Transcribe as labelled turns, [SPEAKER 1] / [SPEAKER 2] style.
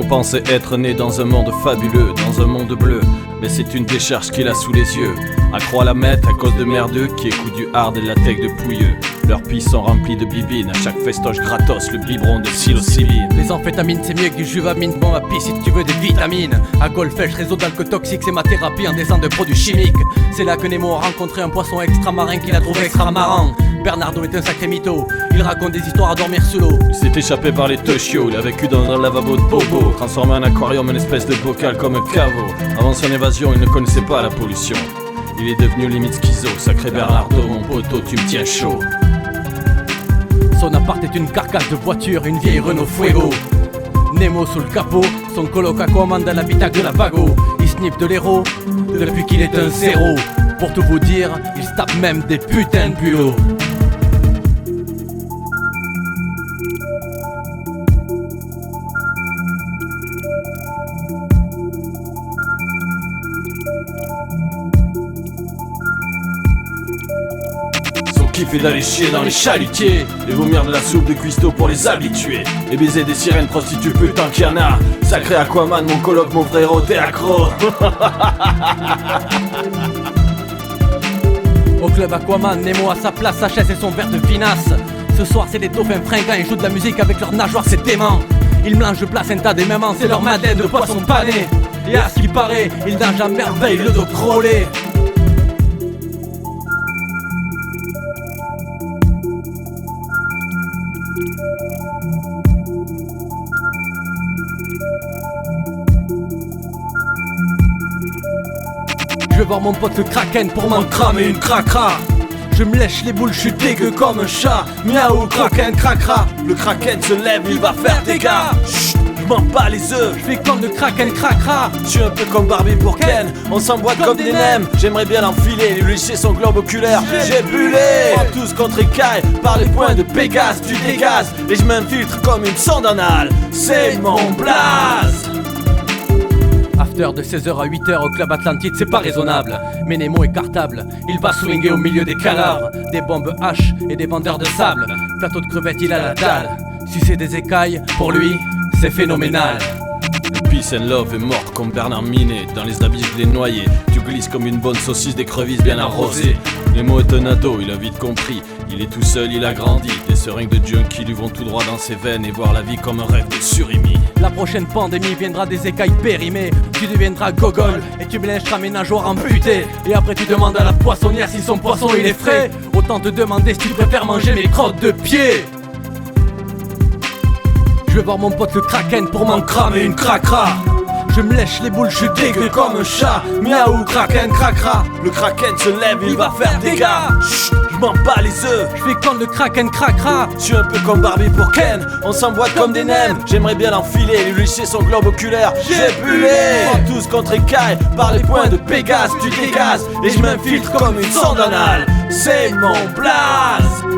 [SPEAKER 1] pensait être né dans un monde fabuleux, dans un monde bleu. Mais c'est une décharge qu'il a sous les yeux. Accro à la mettre à cause de merdeux qui écoutent du hard et de la tech de pouilleux. Leurs pis sont remplis de bibines, à chaque festoche gratos, le biberon de psilocybine.
[SPEAKER 2] Les amphétamines c'est mieux que du juvamine, bon à pis si tu veux des vitamines. À Golfech, réseau d'alcool toxique, c'est ma thérapie en descente de produits chimiques. C'est là que Nemo a rencontré un poisson extra-marin qu'il a trouvé extra marrant. Bernardo est un sacré mytho, il raconte des histoires à dormir sous l'eau.
[SPEAKER 1] Il s'est échappé par les teuchios, il a vécu dans un lavabo de bobo, transformé en aquarium en espèce de bocal comme un caveau. Avant son évasion, il ne connaissait pas la pollution. Il est devenu limite schizo, sacré Bernardo, mon poteau, tu me tiens chaud.
[SPEAKER 2] Son appart est une carcasse de voiture, une vieille Renault Fuego. Nemo sous le capot, son coloc Aquaman dans l'habitacle de la Vago. Il sniffe de l'héros depuis qu'il est un zéro. Pour tout vous dire, il se tape même des putains de bulots.
[SPEAKER 1] Kiff est d'aller chier dans les chalutiers et vomir de la soupe de cuistot pour les habitués. Et baiser des sirènes prostituées putain qu'il y en a. Sacré Aquaman, mon coloc, mon frérot, t'es accro.
[SPEAKER 2] Au club Aquaman, Nemo à sa place, sa chaise et son verre de vinasse. Ce soir c'est des dauphins fringants, ils jouent de la musique avec leurs nageoires, c'est dément. Ils mélangent le placenta des mamans, c'est leur madeleine de poisson pané. Et à ce qui paraît, ils nagent à merveille, le dos crôlé. Je vais voir mon pote le Kraken pour m'en cramer une cracra. Je me lèche les boules, je suis dégueu comme un chat. Miaou, Kraken, cracra.
[SPEAKER 1] Le Kraken se lève, il va faire des gars. Chut, je m'en bats les œufs.
[SPEAKER 2] Je fais comme le Kraken, cracra.
[SPEAKER 1] Je suis un peu comme Barbie pour Ken. On s'emboîte comme des nems. J'aimerais bien l'enfiler, lui lécher son globe oculaire. J'ai bullé. Tous contre écailles, par les points de Pégase. Tu dégazes et je m'infiltre comme une sonde anale. C'est mon blaze.
[SPEAKER 2] After de 16h à 8h au club Atlantide, c'est pas raisonnable. Mais Nemo est cartable, il va swinguer au milieu des cadavres, des bombes H et des vendeurs de sable. Plateau de crevettes, il a la dalle. Si c'est des écailles, pour lui, c'est phénoménal.
[SPEAKER 1] Le peace and love est mort comme Bernard Minet. Dans les habits je l'ai noyé. Tu glisses comme une bonne saucisse d'écrevisse bien arrosée. Nemo est un ado, il a vite compris. Il est tout seul, il a grandi. Des seringues de junkie lui vont tout droit dans ses veines et voir la vie comme un rêve de surimi.
[SPEAKER 2] La prochaine pandémie viendra des écailles périmées. Tu deviendras gogol et tu mélangeras mes nageoires amputées. Et après tu demandes à la poissonnière si son poisson il est frais. Autant te demander si tu préfères manger mes crottes de pied. Je vais voir mon pote le Kraken pour m'en cramer une cracra. Je me lèche les boules, je suis dégueu comme un chat. Miaou, Kraken, cracra.
[SPEAKER 1] Le Kraken se lève, il va faire des gars. Chut, je m'en bats les œufs.
[SPEAKER 2] Je fais comme le Kraken, cracra.
[SPEAKER 1] Je suis un peu comme Barbie pour Ken. On s'emboîte comme des nems. J'aimerais bien l'enfiler, lui lécher son globe oculaire. J'ai bullé. Tous contre écailles, par les points de Pégase. Tu dégazes et je m'infiltre comme une sonde anale. C'est mon blaze.